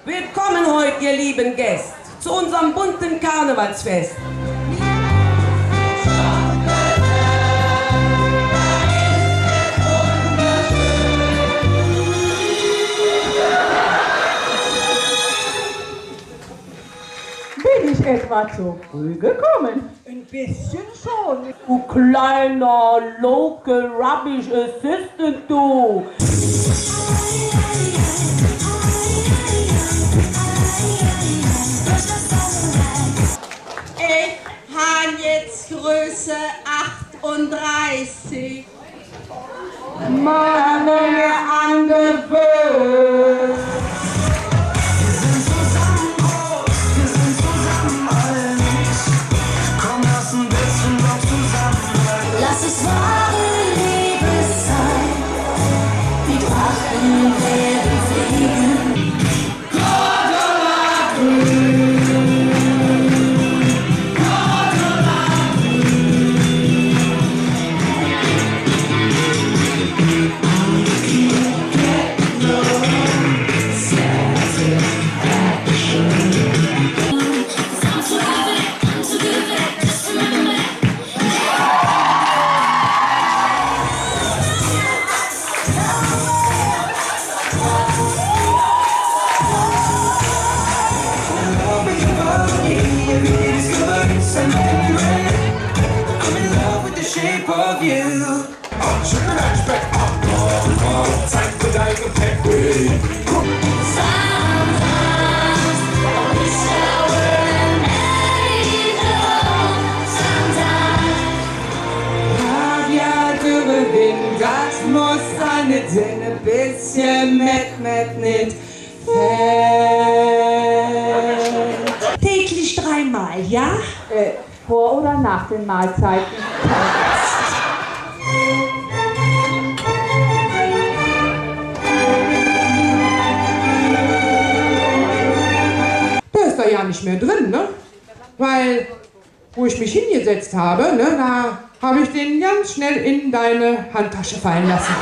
Willkommen heute, ihr lieben Gäste, zu unserem bunten Karnevalsfest. Bin ich etwa zu früh gekommen? Ein bisschen schon. Du kleiner Local Rubbish Assistant, du! Ich habe jetzt Größe 38. Meine angewöhnt! Lass es wahre Liebe sein, die Drachen werden fliegen. Das muss eine Dinge bisschen mit Täglich 3-mal, ja? Vor oder nach den Mahlzeiten? Der ist da ja nicht mehr drin, ne? Weil, wo ich mich hingesetzt habe, ne, da habe ich den ganz schnell in deine Handtasche fallen lassen.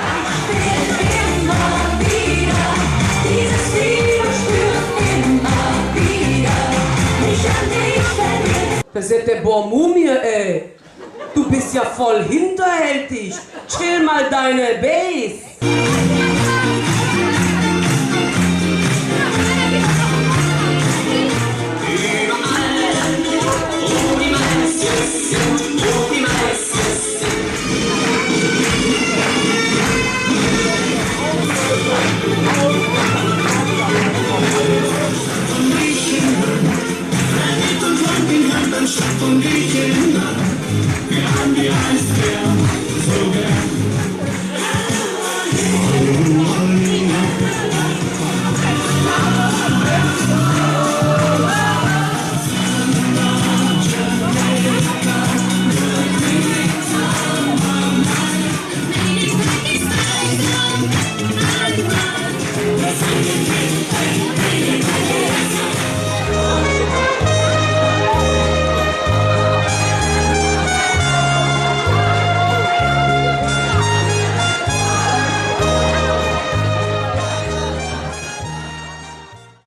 Das ist ja der Bohrmumie, ey. Du bist ja voll hinterhältig. Chill mal deine Base.